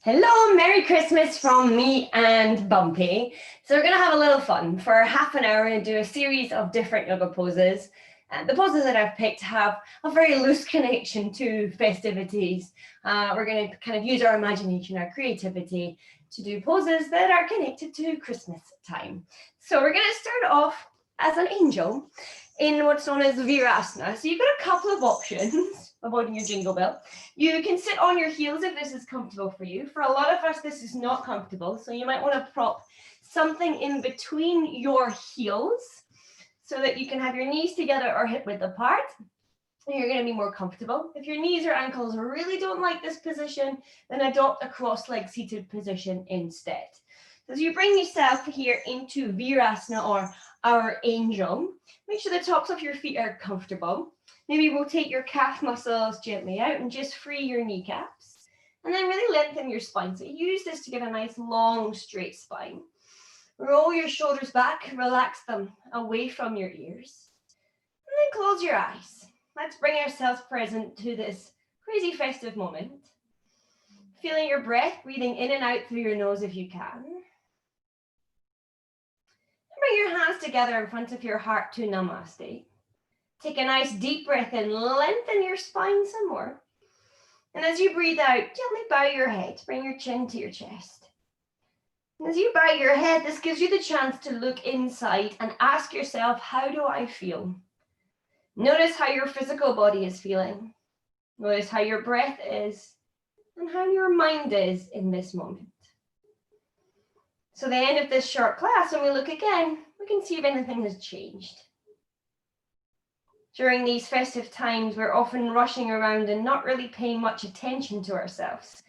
Hello, Merry Christmas from me and Bumpy. So we're going to have a little fun. For half an hour and do a series of different yoga poses. And the poses that I've picked have a very loose connection to festivities. We're going to kind of use our imagination, our creativity to do poses that are connected to Christmas time. So we're going to start off as an angel in what's known as Virasana. So you've got a couple of options. Avoiding your jingle bell. You can sit on your heels if this is comfortable for you. For a lot of us, this is not comfortable. So you might want to prop something in between your heels so that you can have your knees together or hip width apart. And you're going to be more comfortable. If your knees or ankles really don't like this position, then adopt a cross-leg seated position instead. So as you bring yourself here into Virasana or our angel, make sure the tops of your feet are comfortable. Maybe rotate your calf muscles gently out and just free your kneecaps. And then really lengthen your spine. So use this to get a nice long straight spine. Roll your shoulders back, relax them away from your ears. And then close your eyes. Let's bring ourselves present to this crazy festive moment. Feeling your breath, breathing in and out through your nose if you can. And bring your hands together in front of your heart to Namaste. Take a nice deep breath in, lengthen your spine some more. And as you breathe out, gently bow your head, bring your chin to your chest. And as you bow your head, this gives you the chance to look inside and ask yourself, how do I feel? Notice how your physical body is feeling. Notice how your breath is and how your mind is in this moment. So at the end of this short class, when we look again, we can see if anything has changed. During these festive times, we're often rushing around and not really paying much attention to ourselves.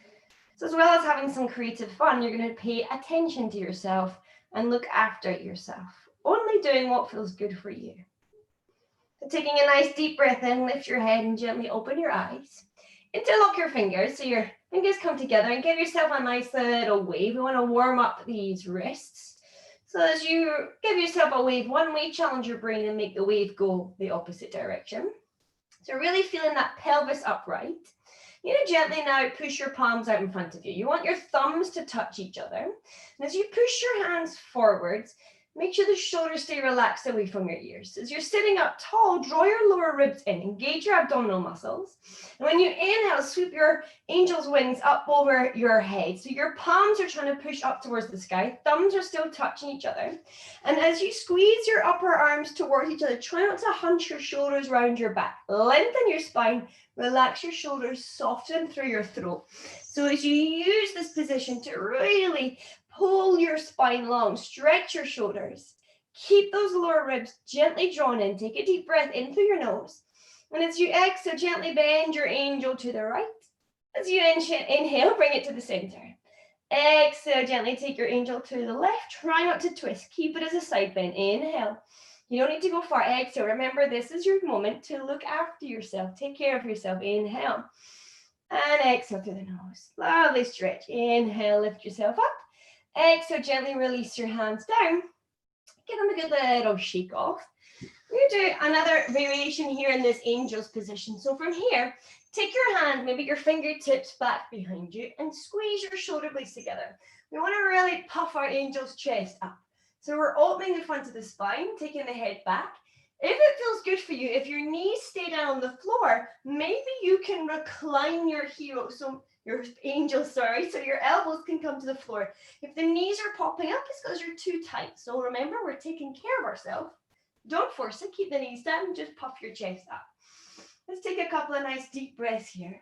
So as well as having some creative fun, you're going to pay attention to yourself and look after yourself, only doing what feels good for you. So taking a nice deep breath in, lift your head and gently open your eyes. Interlock your fingers so your fingers come together and give yourself a nice little wave. We want to warm up these wrists. So as you give yourself a wave, one way, challenge your brain and make the wave go the opposite direction. So really feeling that pelvis upright. You're going to gently now push your palms out in front of you. You want your thumbs to touch each other. And as you push your hands forwards, make sure the shoulders stay relaxed away from your ears. As you're sitting up tall, draw your lower ribs in, engage your abdominal muscles. And when you inhale, sweep your angel's wings up over your head. So your palms are trying to push up towards the sky. Thumbs are still touching each other. And as you squeeze your upper arms towards each other, try not to hunch your shoulders around your back. Lengthen your spine, relax your shoulders, soften through your throat. So as you use this position to really pull your spine long, stretch your shoulders. Keep those lower ribs gently drawn in. Take a deep breath in through your nose. And as you exhale, gently bend your angel to the right. As you inhale, bring it to the center. Exhale, gently take your angel to the left. Try not to twist. Keep it as a side bend. Inhale. You don't need to go far. Exhale. Remember, this is your moment to look after yourself. Take care of yourself. Inhale. And exhale through the nose. Lovely stretch. Inhale, lift yourself up. Exhale, gently release your hands down. Give them a good little shake off. We're going to do another variation here in this angel's position. So from here, take your hand, maybe your fingertips back behind you and squeeze your shoulder blades together. We want to really puff our angel's chest up. So we're opening the front of the spine, taking the head back. If it feels good for you, if your knees stay down on the floor, maybe you can recline your heel. So your angel, so your elbows can come to the floor. If the knees are popping up, it's because you're too tight. So remember, we're taking care of ourselves. Don't force it. Keep the knees down. Just puff your chest up. Let's take a couple of nice deep breaths here.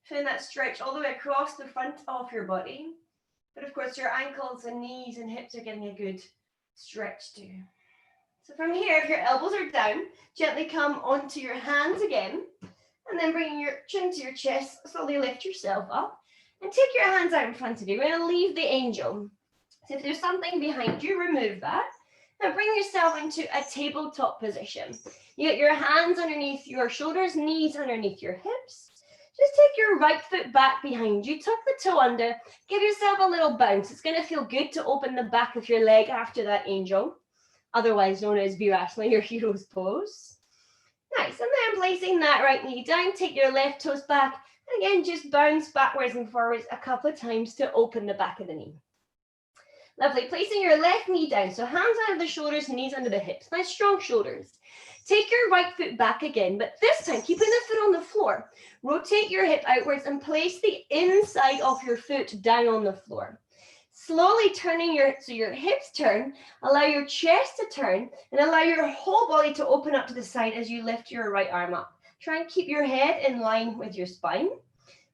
Feeling that stretch all the way across the front of your body. But of course, your ankles and knees and hips are getting a good stretch too. So from here, if your elbows are down, gently come onto your hands again. And then bringing your chin to your chest, slowly lift yourself up. And take your hands out in front of you. We're going to leave the angel. So if there's something behind you, remove that. Now bring yourself into a tabletop position. You get your hands underneath your shoulders, knees underneath your hips. Just take your right foot back behind you, tuck the toe under, give yourself a little bounce. It's going to feel good to open the back of your leg after that angel, otherwise known as Virasana, your hero's pose. Nice, and then placing that right knee down, take your left toes back, And again, just bounce backwards and forwards a couple of times to open the back of the knee. Lovely. Placing your left knee down. So hands under the shoulders, knees under the hips. Nice strong shoulders. Take your right foot back again, but this time keeping the foot on the floor. Rotate your hip outwards and place the inside of your foot down on the floor. Slowly turning so your hips turn, allow your chest to turn, and allow your whole body to open up to the side as you lift your right arm up. Try and keep your head in line with your spine.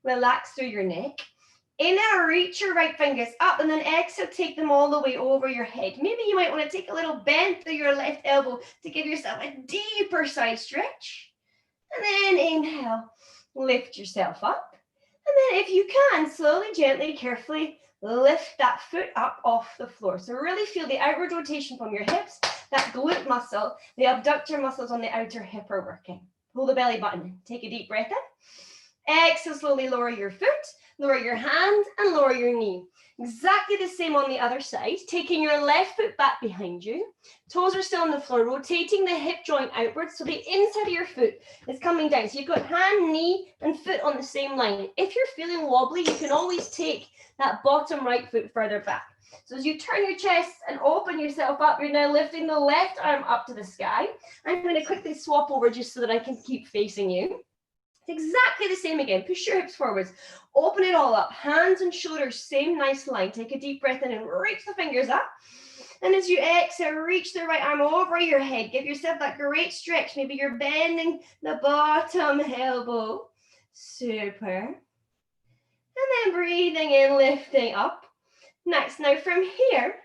Relax through your neck. Inhale, reach your right fingers up, and then exhale, take them all the way over your head. Maybe you might want to take a little bend through your left elbow to give yourself a deeper side stretch. And then inhale, lift yourself up. And then if you can, slowly, gently, carefully lift that foot up off the floor. So really feel the outward rotation from your hips, that glute muscle, the abductor muscles on the outer hip are working. Pull the belly button in. Take a deep breath in. Exhale, slowly lower your foot. Lower your hand and lower your knee. Exactly the same on the other side. Taking your left foot back behind you. Toes are still on the floor. Rotating the hip joint outwards so the inside of your foot is coming down. So you've got hand, knee, and foot on the same line. If you're feeling wobbly, you can always take that bottom right foot further back. So as you turn your chest and open yourself up, you're now lifting the left arm up to the sky. I'm going to quickly swap over just so that I can keep facing you. It's exactly the same again. Push your hips forwards. Open it all up. Hands and shoulders, same nice line. Take a deep breath in and reach the fingers up. And as you exhale, reach the right arm over your head. Give yourself that great stretch. Maybe you're bending the bottom elbow. Super. And then breathing in, lifting up. Nice. Now from here,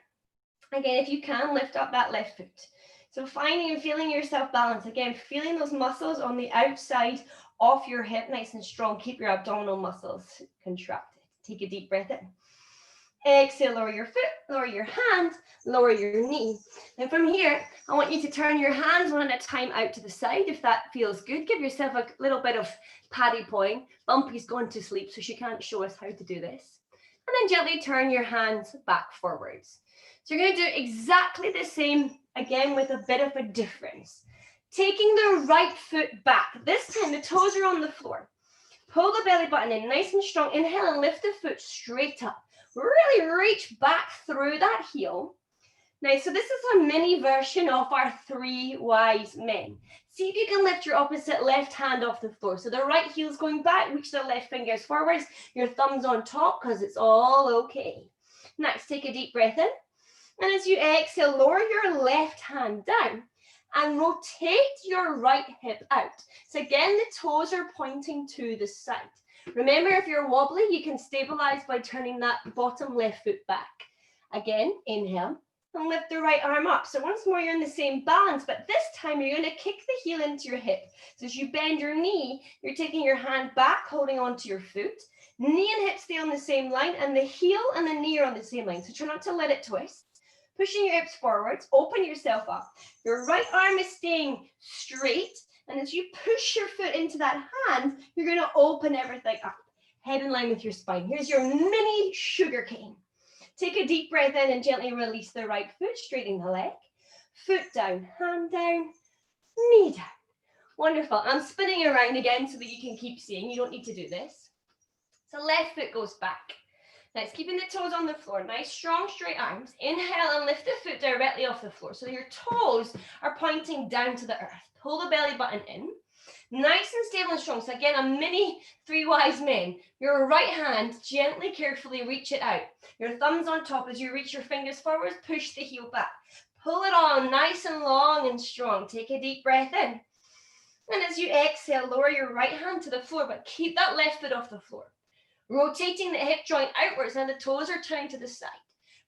again, if you can, lift up that left foot. So finding and feeling yourself balance. Again, feeling those muscles on the outside of your hip nice and strong. Keep your abdominal muscles contracted. Take a deep breath in. Exhale, lower your foot, lower your hand, lower your knee. And from here, I want you to turn your hands one at a time out to the side if that feels good. Give yourself a little bit of Paddy pawing. Bumpy's gone to sleep, so she can't show us how to do this. And then gently turn your hands back forwards. So you're going to do exactly the same, again, with a bit of a difference. Taking the right foot back. This time the toes are on the floor. Pull the belly button in nice and strong. Inhale and lift the foot straight up. Really reach back through that heel. Now, so this is a mini version of our 3 wise men. See if you can lift your opposite left hand off the floor. So the right heel's going back, reach the left fingers forwards, your thumbs on top because it's all okay. Next, take a deep breath in. And as you exhale, lower your left hand down and rotate your right hip out. So again, the toes are pointing to the side. Remember, if you're wobbly, you can stabilize by turning that bottom left foot back. Again, inhale and lift the right arm up. So once more, you're in the same balance, but this time you're going to kick the heel into your hip. So as you bend your knee, you're taking your hand back, holding onto your foot. Knee and hip stay on the same line, and the heel and the knee are on the same line. So try not to let it twist. Pushing your hips forwards, open yourself up. Your right arm is staying straight. And as you push your foot into that hand, you're going to open everything up. Head in line with your spine. Here's your mini sugar cane. Take a deep breath in and gently release the right foot, straightening the leg. Foot down, hand down, knee down. Wonderful. I'm spinning around again so that you can keep seeing. You don't need to do this. So left foot goes back. Nice, keeping the toes on the floor. Nice, strong, straight arms. Inhale and lift the foot directly off the floor. So your toes are pointing down to the earth. Pull the belly button in. Nice and stable and strong. So again, a mini 3 wise men. Your right hand, gently, carefully reach it out. Your thumbs on top as you reach your fingers forwards, push the heel back. Pull it on nice and long and strong. Take a deep breath in. And as you exhale, lower your right hand to the floor, but keep that left foot off the floor. Rotating the hip joint outwards and the toes are turning to the side.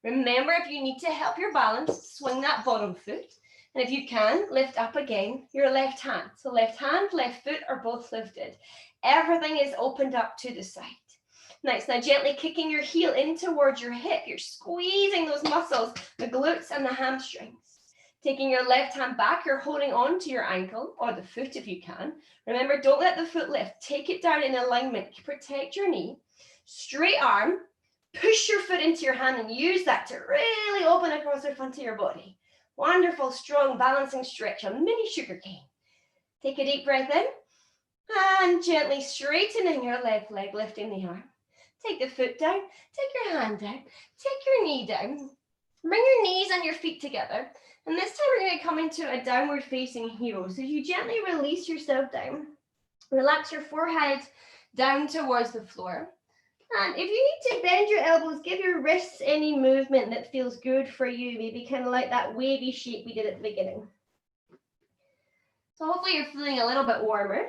Remember, if you need to help your balance, swing that bottom foot. And if you can, lift up again your left hand. So left hand, left foot are both lifted. Everything is opened up to the side. Nice. Now gently kicking your heel in towards your hip. You're squeezing those muscles, the glutes and the hamstrings. Taking your left hand back, you're holding on to your ankle or the foot if you can. Remember, don't let the foot lift. Take it down in alignment. Protect your knee. Straight arm. Push your foot into your hand and use that to really open across the front of your body. Wonderful, strong, balancing stretch, a mini sugar cane. Take a deep breath in And gently straightening your left leg, lifting the arm. Take the foot down, take your hand down, take your knee down. Bring your knees and your feet together. And this time we're going to come into a downward facing hero. So you gently release yourself down. Relax your forehead down towards the floor. And if you need to bend your elbows, give your wrists any movement that feels good for you. Maybe kind of like that wavy shape we did at the beginning. So hopefully you're feeling a little bit warmer.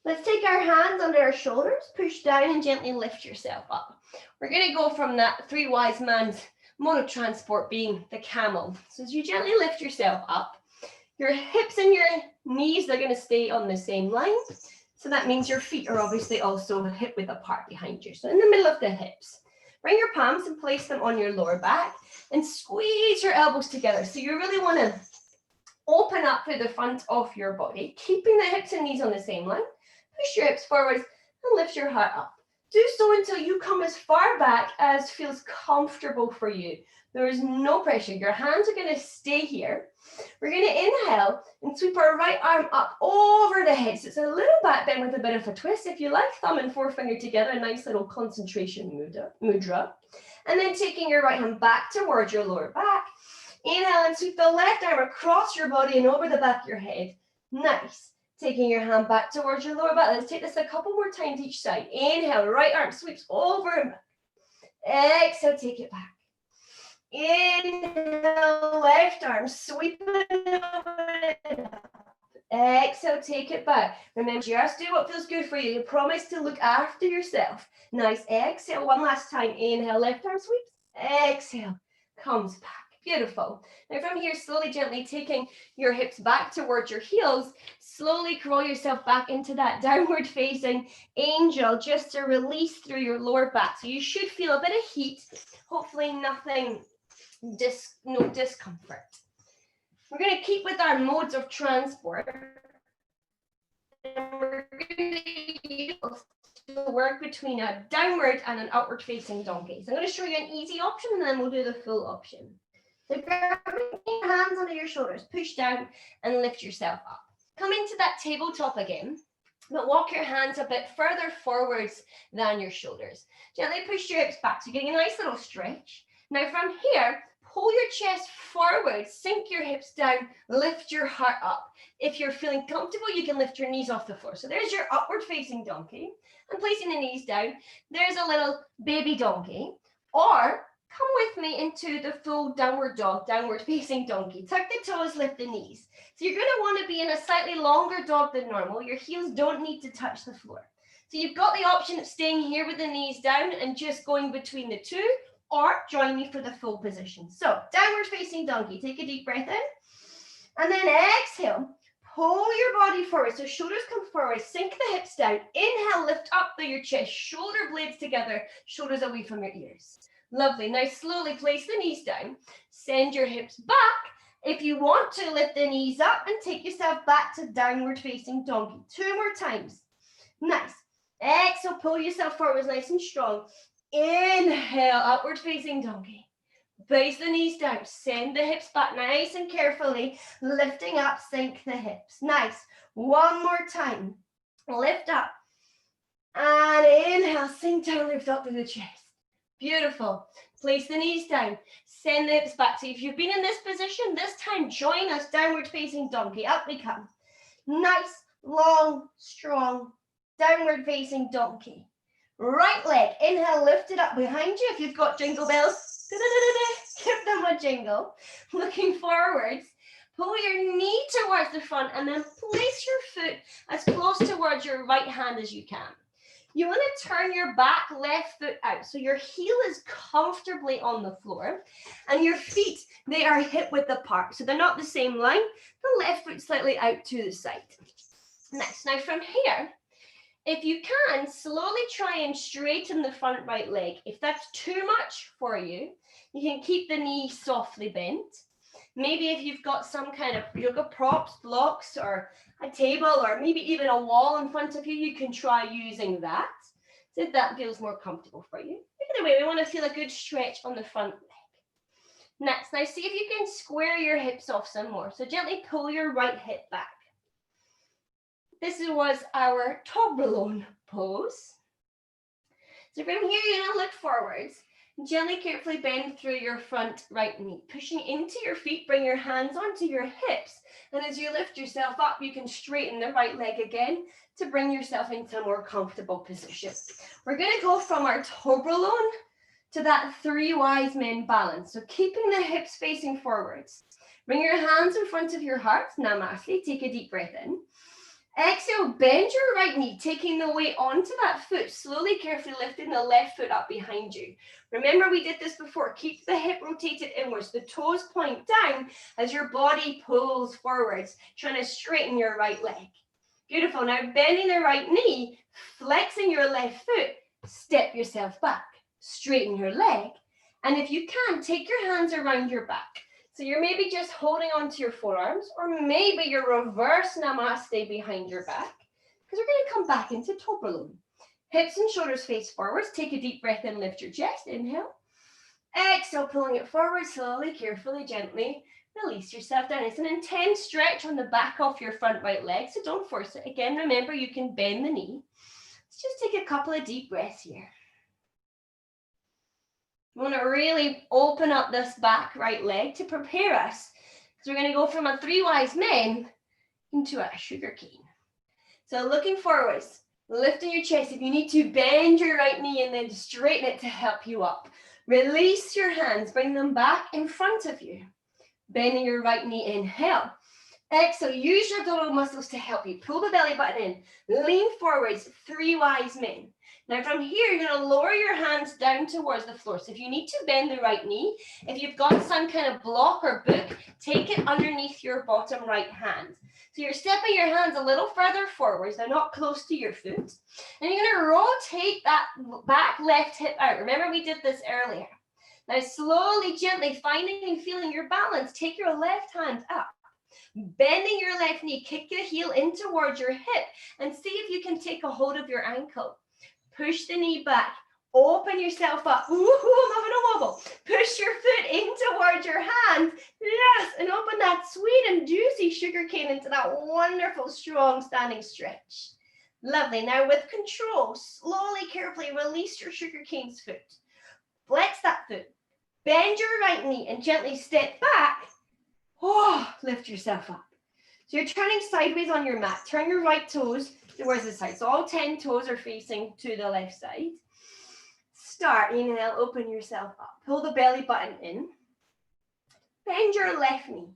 Let's take our hands under our shoulders, push down and gently lift yourself up. We're going to go from that three wise man's mode of transport being the camel. So as you gently lift yourself up, your hips and your knees are going to stay on the same line. So that means your feet are obviously also hip width apart behind you. So in the middle of the hips, bring your palms and place them on your lower back and squeeze your elbows together. So you really want to open up through the front of your body, keeping the hips and knees on the same line. Push your hips forwards and lift your heart up. Do so until you come as far back as feels comfortable for you. There is no pressure. Your hands are going to stay here. We're going to inhale and sweep our right arm up over the head. So it's a little back bend with a bit of a twist. If you like, thumb and forefinger together, a nice little concentration mudra. And then taking your right hand back towards your lower back. Inhale and sweep the left arm across your body and over the back of your head. Nice. Taking your hand back towards your lower back. Let's take this a couple more times each side. Inhale, right arm sweeps over and back. Exhale, take it back. Inhale, left arm sweeping over and up. Exhale, take it back. Remember, just do what feels good for you. You promise to look after yourself. Nice. Exhale, one last time. Inhale, left arm sweeps. Exhale, comes back. Beautiful. Now from here, slowly, gently taking your hips back towards your heels, slowly crawl yourself back into that downward facing angel just to release through your lower back. So you should feel a bit of heat, hopefully nothing, no discomfort. We're going to keep with our modes of transport. And we're going to use to work between a downward and an upward facing donkey. So I'm going to show you an easy option and then we'll do the full option. So grab your hands under your shoulders, push down and lift yourself up. Come into that tabletop again, but walk your hands a bit further forwards than your shoulders. Gently push your hips back, so you're getting a nice little stretch. Now from here, pull your chest forward, sink your hips down, lift your heart up. If you're feeling comfortable, you can lift your knees off the floor. So there's your upward facing donkey. And placing the knees down, there's a little baby donkey. Or come with me into the full downward dog, downward facing donkey. Tuck the toes, lift the knees. So you're going to want to be in a slightly longer dog than normal. Your heels don't need to touch the floor. So you've got the option of staying here with the knees down and just going between the two, or join me for the full position. So downward facing donkey, take a deep breath in. And then exhale, pull your body forward. So shoulders come forward, sink the hips down. Inhale, lift up through your chest, shoulder blades together, shoulders away from your ears. Lovely. Now slowly place the knees down. Send your hips back. If you want to, lift the knees up and take yourself back to downward facing donkey. 2 more times. Nice. Exhale, pull yourself forward nice and strong. Inhale, upward facing donkey. Place the knees down. Send the hips back nice and carefully. Lifting up, sink the hips. Nice. 1 more time. Lift up. And inhale, sink down, lift up to the chest. Beautiful. Place the knees down. Send the hips back. So if you've been in this position, this time join us, downward facing donkey. Up we come. Nice, long, strong, downward facing donkey. Right leg, inhale, lift it up behind you. If you've got jingle bells, give them a jingle. Looking forwards. Pull your knee towards the front and then place your foot as close towards your right hand as you can. You want to turn your back left foot out so your heel is comfortably on the floor and your feet, they are hip width apart. So they're not the same line. The left foot slightly out to the side. Nice. Now from here, if you can, slowly try and straighten the front right leg. If that's too much for you, you can keep the knee softly bent. Maybe if you've got some kind of yoga props, blocks, or a table, or maybe even a wall in front of you, you can try using that. So if that feels more comfortable for you. Either way, we want to feel a good stretch on the front leg. Next, now see if you can square your hips off some more. So gently pull your right hip back. This was our Toblerone pose. So from here, you're going to look forwards. Gently, carefully bend through your front right knee. Pushing into your feet, bring your hands onto your hips. And as you lift yourself up, you can straighten the right leg again to bring yourself into a more comfortable position. We're going to go from our Toblerone to that three wise men balance. So keeping the hips facing forwards. Bring your hands in front of your heart. Namaste. Take a deep breath in. Exhale, bend your right knee, taking the weight onto that foot, slowly, carefully lifting the left foot up behind you. Remember, we did this before. Keep the hip rotated inwards. The toes point down as your body pulls forwards, trying to straighten your right leg. Beautiful. Now, bending the right knee, flexing your left foot, step yourself back, straighten your leg. And if you can, take your hands around your back. So you're maybe just holding onto your forearms, or maybe you're reverse namaste behind your back, because we're going to come back into Toblerone. Hips and shoulders face forwards. Take a deep breath in, lift your chest. Inhale. Exhale, pulling it forward slowly, carefully, gently. Release yourself down. It's an intense stretch on the back of your front right leg, so don't force it. Again, remember, you can bend the knee. Let's just take a couple of deep breaths here. We want to really open up this back right leg to prepare us. So we're going to go from a three wise men into a sugar cane. So looking forwards, lifting your chest. If you need to, bend your right knee and then straighten it to help you up. Release your hands, bring them back in front of you. Bending your right knee, inhale. Exhale, use your abdominal muscles to help you. Pull the belly button in. Lean forwards, three wise men. Now from here, you're going to lower your hands down towards the floor. So if you need to bend the right knee, if you've got some kind of block or book, take it underneath your bottom right hand. So you're stepping your hands a little further forwards. They're not close to your foot. And you're going to rotate that back left hip out. Remember, we did this earlier. Now slowly, gently, finding and feeling your balance, take your left hand up. Bending your left knee, kick the heel in towards your hip and see if you can take a hold of your ankle. Push the knee back, open yourself up. Ooh, I'm having a wobble. Push your foot in towards your hand. Yes, and open that sweet and juicy sugar cane into that wonderful, strong standing stretch. Lovely. Now with control, slowly, carefully release your sugar cane's foot. Flex that foot. Bend your right knee and gently step back. Oh, lift yourself up. So you're turning sideways on your mat. Turn your right toes towards the side. So all 10 toes are facing to the left side. Start. Inhale, open yourself up. Pull the belly button in. Bend your left knee.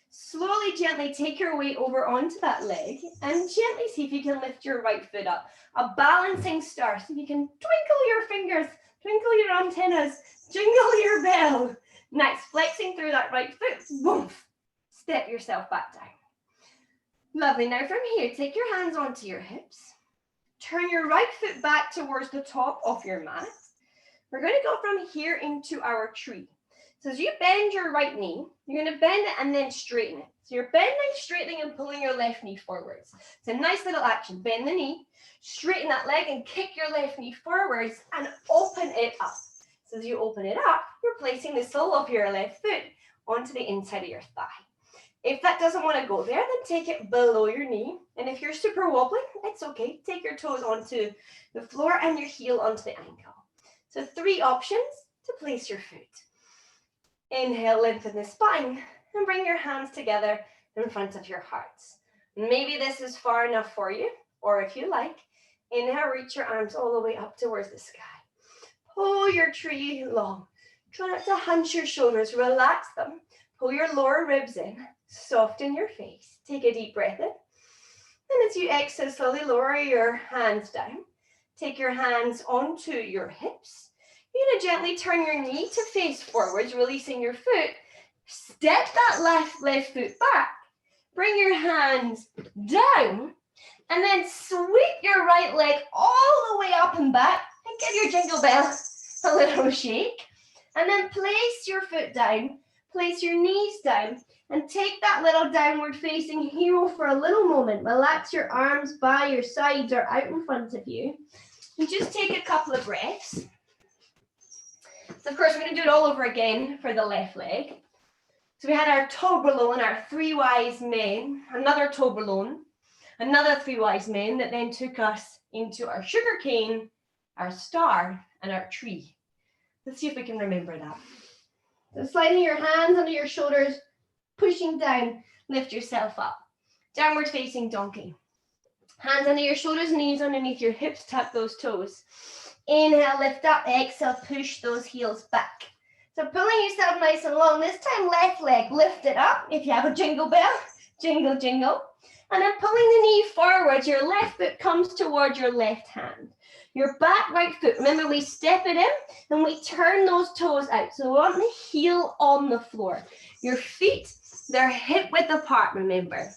Slowly, gently take your weight over onto that leg and gently see if you can lift your right foot up. A balancing start. So you can twinkle your fingers, twinkle your antennas, jingle your bell. Next, flexing through that right foot. Boom. Step yourself back down. Lovely. Now from here, take your hands onto your hips. Turn your right foot back towards the top of your mat. We're going to go from here into our tree. So as you bend your right knee, you're going to bend it and then straighten it. So you're bending, straightening, and pulling your left knee forwards. It's a nice little action. Bend the knee, straighten that leg, and kick your left knee forwards and open it up. So as you open it up, you're placing the sole of your left foot onto the inside of your thigh. If that doesn't want to go there, then take it below your knee. And if you're super wobbly, it's okay. Take your toes onto the floor and your heel onto the ankle. So 3 options to place your foot. Inhale, lengthen the spine and bring your hands together in front of your hearts. Maybe this is far enough for you, or if you like, inhale, reach your arms all the way up towards the sky. Pull your tree long. Try not to hunch your shoulders, relax them. Pull your lower ribs in, soften your face. Take a deep breath in. And as you exhale, slowly lower your hands down. Take your hands onto your hips. You're going to gently turn your knee to face forwards, releasing your foot. Step that left foot back. Bring your hands down. And then sweep your right leg all the way up and back. And give your jingle bell a little shake. And then place your foot down. Place your knees down. And take that little downward facing hero for a little moment. Relax your arms by your sides or out in front of you. And just take a couple of breaths. So of course, we're going to do it all over again for the left leg. So we had our Toblerone, our 3 wise men, another Toblerone. Another three wise men that then took us into our sugar cane, our star, and our tree. Let's see if we can remember that. So sliding your hands under your shoulders, pushing down, lift yourself up. Downward facing donkey. Hands under your shoulders, knees underneath your hips, tuck those toes. Inhale, lift up, exhale, push those heels back. So pulling yourself nice and long. This time, left leg, lift it up. If you have a jingle bell, jingle, jingle. And then pulling the knee forward, your left foot comes toward your left hand. Your back right foot, remember we step it in and we turn those toes out. So we want the heel on the floor. Your feet, they're hip width apart, remember.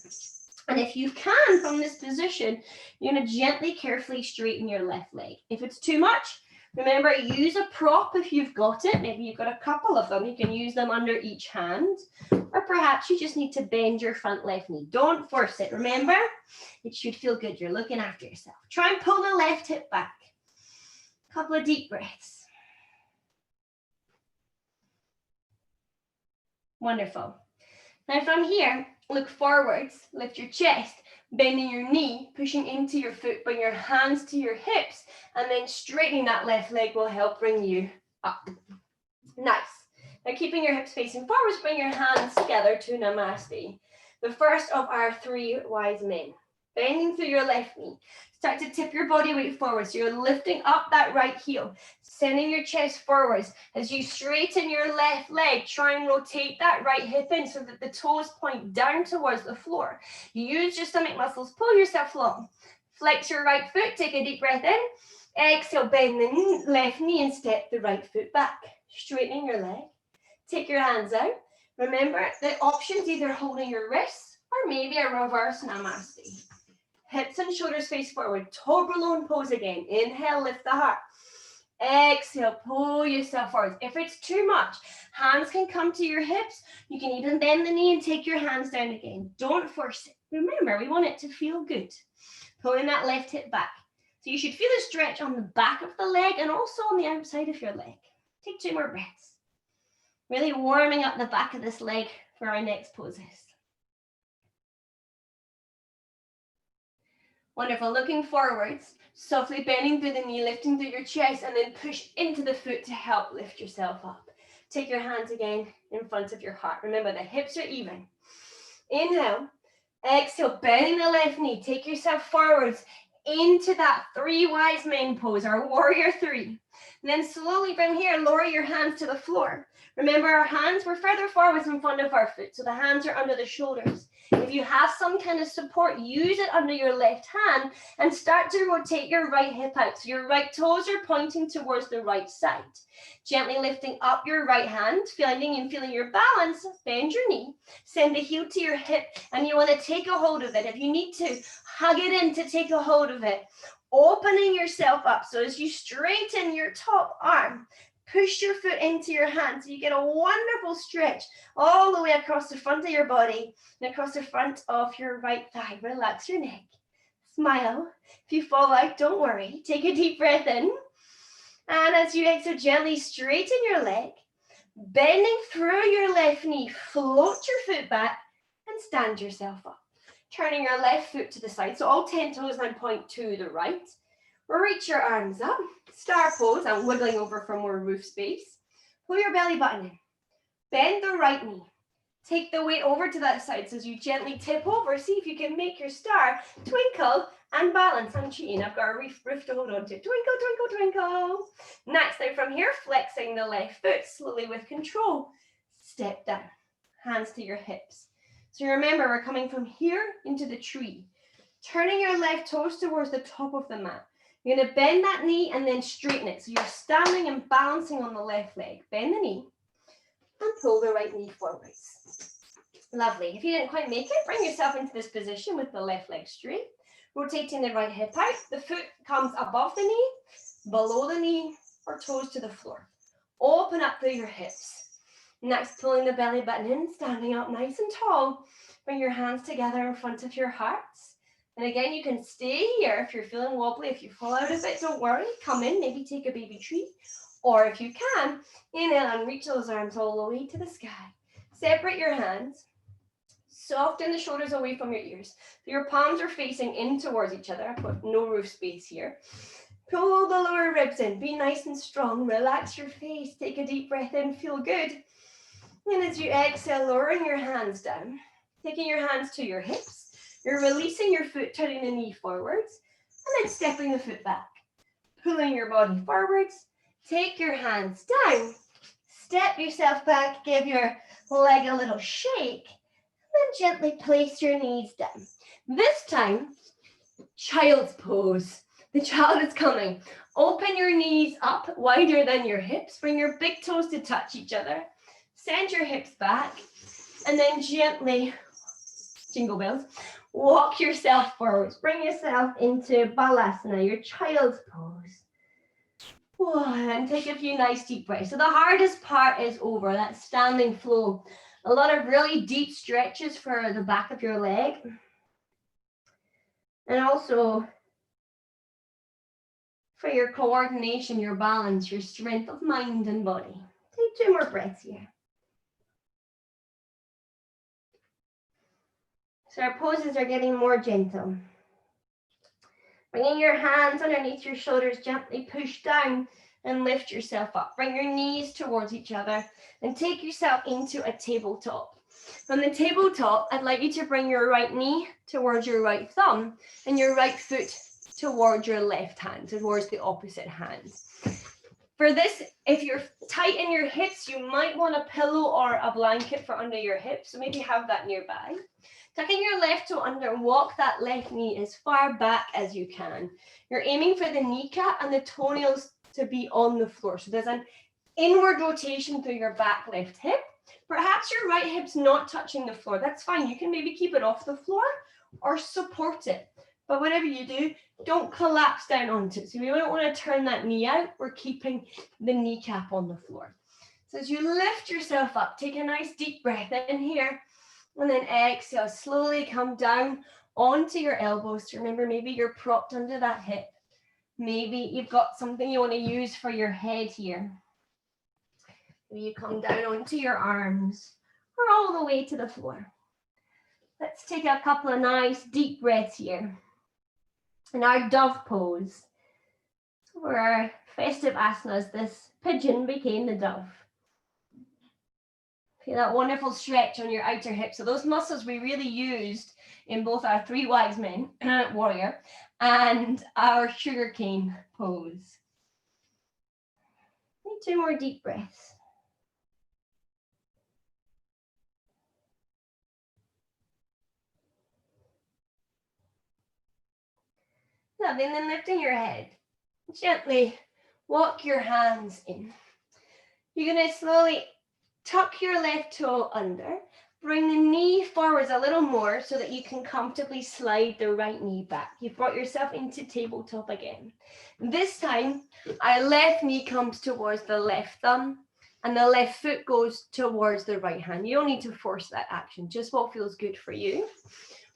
And if you can, from this position, you're going to gently, carefully straighten your left leg. If it's too much, remember, use a prop if you've got it. Maybe you've got a couple of them. You can use them under each hand. Or perhaps you just need to bend your front left knee. Don't force it. Remember, it should feel good. You're looking after yourself. Try and pull the left hip back. A couple of deep breaths. Wonderful. Now from here, look forwards, lift your chest, bending your knee, pushing into your foot, bring your hands to your hips, and then straightening that left leg will help bring you up. Nice. Now keeping your hips facing forwards, bring your hands together to Namaste. The first of our three wise men. Bending through your left knee. Start to tip your body weight forward. So you're lifting up that right heel, sending your chest forwards. As you straighten your left leg, try and rotate that right hip in so that the toes point down towards the floor. You use your stomach muscles, pull yourself long. Flex your right foot, take a deep breath in. Exhale, bend the left knee and step the right foot back. Straightening your leg. Take your hands out. Remember, the option's either holding your wrists or maybe a reverse Namaste. Hips and shoulders face forward. Toblerone pose again. Inhale, lift the heart. Exhale, pull yourself forward. If it's too much, hands can come to your hips. You can even bend the knee and take your hands down again. Don't force it. Remember, we want it to feel good. Pulling that left hip back. So you should feel a stretch on the back of the leg and also on the outside of your leg. Take 2 more breaths. Really warming up the back of this leg for our next poses. Wonderful. Looking forwards, softly bending through the knee, lifting through your chest, and then push into the foot to help lift yourself up. Take your hands again in front of your heart. Remember, the hips are even. Inhale. Exhale, bending the left knee. Take yourself forwards into that three wise men pose, our warrior three. And then slowly from here, lower your hands to the floor. Remember, our hands were further forwards in front of our foot, so the hands are under the shoulders. If you have some kind of support, use it under your left hand and start to rotate your right hip out. So your right toes are pointing towards the right side. Gently lifting up your right hand, feeling your balance, bend your knee, send the heel to your hip, and you want to take a hold of it. If you need to, hug it in to take a hold of it. Opening yourself up. So as you straighten your top arm, push your foot into your hand so you get a wonderful stretch all the way across the front of your body and across the front of your right thigh. Relax your neck. Smile. If you fall out, don't worry. Take a deep breath in. And as you exhale, gently straighten your leg, bending through your left knee, float your foot back and stand yourself up. Turning your left foot to the side. So all 10 toes now point to the right. Reach your arms up, star pose, and wiggling over for more roof space. Pull your belly button in. Bend the right knee. Take the weight over to that side so as you gently tip over. See if you can make your star twinkle and balance. I'm cheating. I've got a roof to hold on to. Twinkle, twinkle, twinkle. Next, now from here, flexing the left foot slowly with control. Step down. Hands to your hips. So remember, we're coming from here into the tree. Turning your left toes towards the top of the mat. You're going to bend that knee and then straighten it. So you're standing and balancing on the left leg. Bend the knee and pull the right knee forwards. Lovely. If you didn't quite make it, bring yourself into this position with the left leg straight. Rotating the right hip out. The foot comes above the knee, below the knee, or toes to the floor. Open up through your hips. Next, pulling the belly button in, standing up nice and tall. Bring your hands together in front of your hearts. And again, you can stay here if you're feeling wobbly. If you fall out of it, don't worry. Come in, maybe take a baby tree. Or if you can, inhale and reach those arms all the way to the sky. Separate your hands. Soften the shoulders away from your ears. So your palms are facing in towards each other. Put no roof space here. Pull the lower ribs in. Be nice and strong. Relax your face. Take a deep breath in. Feel good. And as you exhale, lowering your hands down. Taking your hands to your hips. You're releasing your foot, turning the knee forwards. And then stepping the foot back. Pulling your body forwards. Take your hands down. Step yourself back. Give your leg a little shake. Then gently place your knees down. This time, child's pose. The child is coming. Open your knees up wider than your hips. Bring your big toes to touch each other. Send your hips back. And then gently, jingle bells, walk yourself forwards. Bring yourself into balasana, your child's pose. And take a few nice deep breaths. So the hardest part is over, that standing flow. A lot of really deep stretches for the back of your leg. And also for your coordination, your balance, your strength of mind and body. Take 2 more breaths here. So our poses are getting more gentle. Bringing your hands underneath your shoulders, gently push down and lift yourself up. Bring your knees towards each other and take yourself into a tabletop. From the tabletop, I'd like you to bring your right knee towards your right thumb and your right foot towards your left hand, towards the opposite hand. For this, if you're tight in your hips, you might want a pillow or a blanket for under your hips, so maybe have that nearby. Tucking your left toe under and walk that left knee as far back as you can. You're aiming for the kneecap and the toenails to be on the floor. So there's an inward rotation through your back left hip. Perhaps your right hip's not touching the floor. That's fine. You can maybe keep it off the floor or support it. But whatever you do, don't collapse down onto it. So we don't want to turn that knee out. We're keeping the kneecap on the floor. So as you lift yourself up, take a nice deep breath in here. And then exhale, slowly come down onto your elbows. Remember, maybe you're propped under that hip. Maybe you've got something you want to use for your head here. Maybe you come down onto your arms or all the way to the floor. Let's take a couple of nice deep breaths here. In our dove pose, where our festive asanas, this pigeon became the dove. Feel that wonderful stretch on your outer hips. So those muscles we really used in both our 3 wise men, warrior, and our sugarcane pose. Take 2 more deep breaths. Lovely, and then lifting your head. Gently walk your hands in. You're going to slowly tuck your left toe under. Bring the knee forwards a little more so that you can comfortably slide the right knee back. You've brought yourself into tabletop again. This time, our left knee comes towards the left thumb and the left foot goes towards the right hand. You don't need to force that action, just what feels good for you.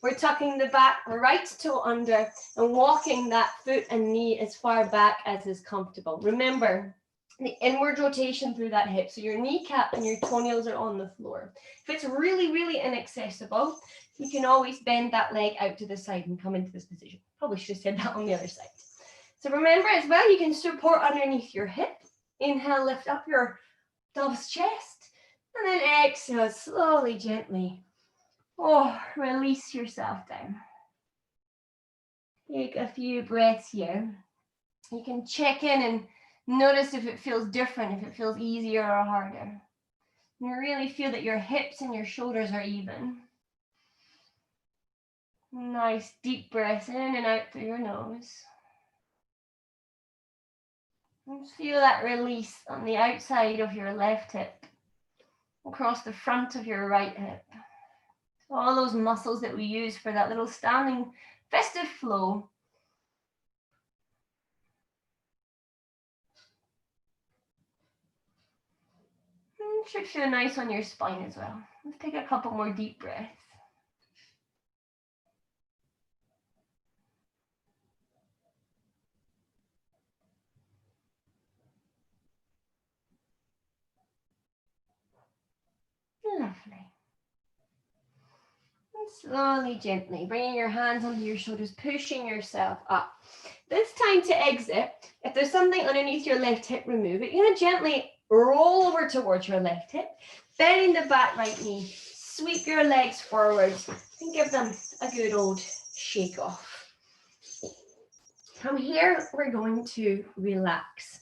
We're tucking the right toe under and walking that foot and knee as far back as is comfortable. Remember, the inward rotation through that hip. So your kneecap and your toenails are on the floor. If it's really, really inaccessible, you can always bend that leg out to the side and come into this position. Probably should have said that on the other side. So remember as well, you can support underneath your hip. Inhale, lift up your dove's chest. And then exhale, slowly, gently. Release yourself down. Take a few breaths here. You can check in and notice if it feels different, if it feels easier or harder. You really feel that your hips and your shoulders are even. Nice deep breaths in and out through your nose. And feel that release on the outside of your left hip, across the front of your right hip. So all those muscles that we use for that little standing festive flow. Should feel nice on your spine as well. Let's take a couple more deep breaths. Lovely. Slowly, gently, bringing your hands onto your shoulders, pushing yourself up. This time to exit, if there's something underneath your left hip, remove it. You're going to gently roll over towards your left hip, bending the back right knee, sweep your legs forwards, and give them a good old shake off. From here, we're going to relax.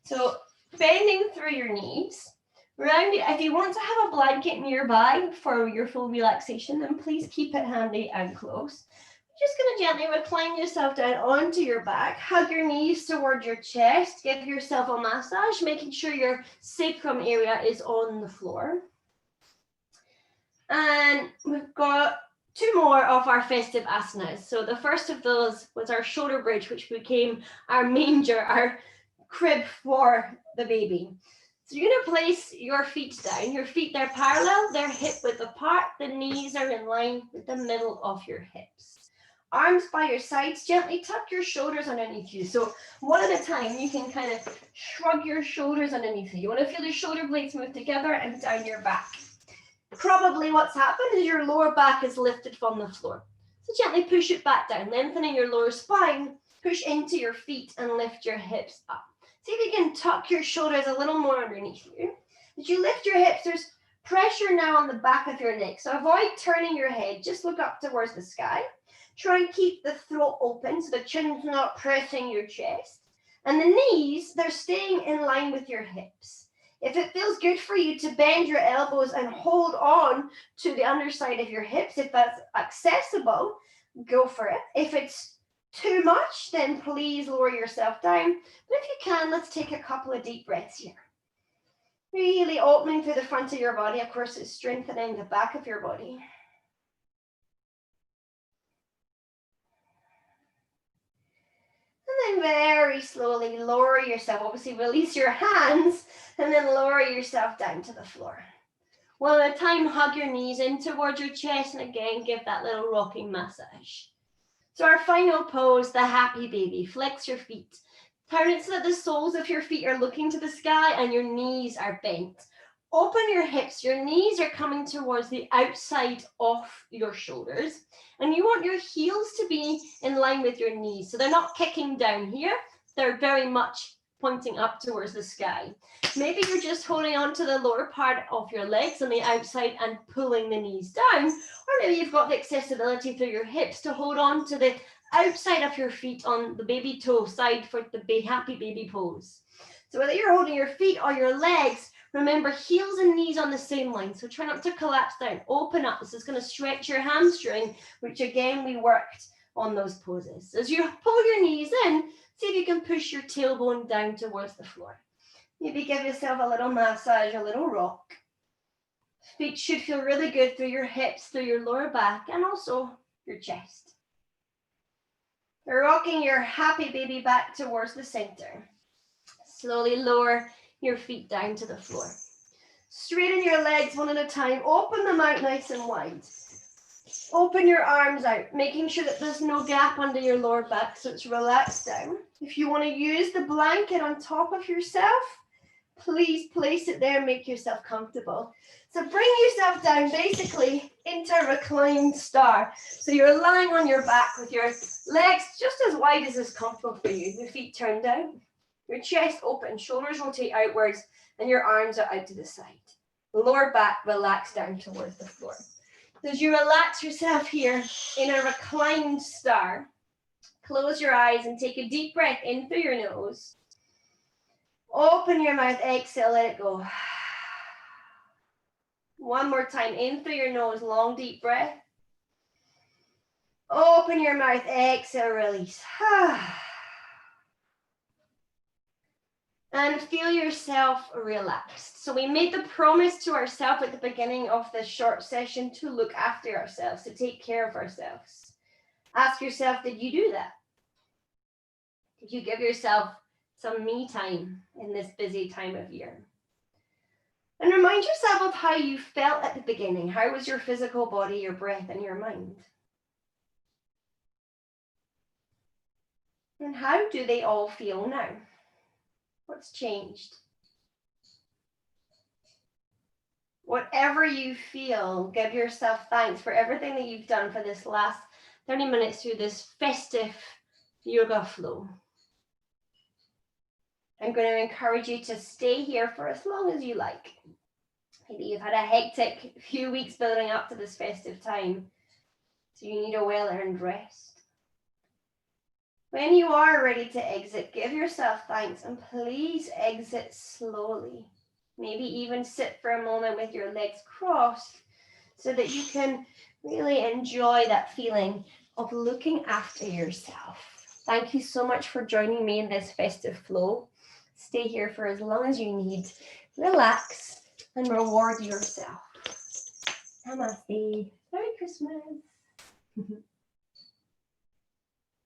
So bending through your knees, round it. If you want to have a blanket nearby for your full relaxation, then please keep it handy and close. Just going to gently recline yourself down onto your back, hug your knees towards your chest, give yourself a massage, making sure your sacrum area is on the floor. And we've got two more of our festive asanas. So the first of those was our shoulder bridge, which became our manger, our crib for the baby. So you're going to place your feet down. Your feet, they're parallel, they're hip width apart. The knees are in line with the middle of your hips. Arms by your sides, gently tuck your shoulders underneath you. So one at a time, you can kind of shrug your shoulders underneath you. You want to feel the shoulder blades move together and down your back. Probably what's happened is your lower back is lifted from the floor. So gently push it back down, lengthening your lower spine, push into your feet and lift your hips up. See if you can tuck your shoulders a little more underneath you. As you lift your hips, there's pressure now on the back of your neck. So avoid turning your head, just look up towards the sky. Try and keep the throat open so the chin's not pressing your chest. And the knees, they're staying in line with your hips. If it feels good for you to bend your elbows and hold on to the underside of your hips, if that's accessible, go for it. If it's too much, then please lower yourself down. But if you can, let's take a couple of deep breaths here. Really opening through the front of your body. Of course, it's strengthening the back of your body. And then very slowly lower yourself. Obviously, release your hands and then lower yourself down to the floor. One at a time, hug your knees in towards your chest and again, give that little rocking massage. So our final pose, the happy baby. Flex your feet. Turn it so that the soles of your feet are looking to the sky and your knees are bent. Open your hips. Your knees are coming towards the outside of your shoulders. And you want your heels to be in line with your knees. So they're not kicking down here. They're very much pointing up towards the sky. Maybe you're just holding on to the lower part of your legs on the outside and pulling the knees down. Or maybe you've got the accessibility through your hips to hold on to the outside of your feet on the baby toe side for the happy baby pose. So whether you're holding your feet or your legs, remember heels and knees on the same line. So try not to collapse down. Open up. This is going to stretch your hamstring, which again, we worked on those poses. As you pull your knees in, see if you can push your tailbone down towards the floor. Maybe give yourself a little massage, a little rock. Feet should feel really good through your hips, through your lower back, and also your chest. You're rocking your happy baby back towards the center. Slowly lower your feet down to the floor. Straighten your legs one at a time. Open them out nice and wide. Open your arms out, making sure that there's no gap under your lower back so it's relaxed down. If you want to use the blanket on top of yourself, please place it there and make yourself comfortable. So bring yourself down basically into a reclined star. So you're lying on your back with your legs just as wide as is comfortable for you. The feet turned down, your chest open, shoulders rotate outwards, and your arms are out to the side. The lower back relax down towards the floor. So as you relax yourself here in a reclined star, close your eyes and take a deep breath in through your nose. Open your mouth, exhale, let it go. One more time, in through your nose, long deep breath. Open your mouth, exhale, release. And feel yourself relaxed. So we made the promise to ourselves at the beginning of this short session to look after ourselves, to take care of ourselves. Ask yourself, did you do that? Did you give yourself some me time in this busy time of year? And remind yourself of how you felt at the beginning. How was your physical body, your breath, and your mind? And how do they all feel now? What's changed? Whatever you feel, give yourself thanks for everything that you've done for this last 30 minutes through this festive yoga flow. I'm going to encourage you to stay here for as long as you like. Maybe you've had a hectic few weeks building up to this festive time, so you need a well-earned rest. When you are ready to exit, give yourself thanks and please exit slowly. Maybe even sit for a moment with your legs crossed so that you can really enjoy that feeling of looking after yourself. Thank you so much for joining me in this festive flow. Stay here for as long as you need. Relax and reward yourself. Namaste. Merry Christmas.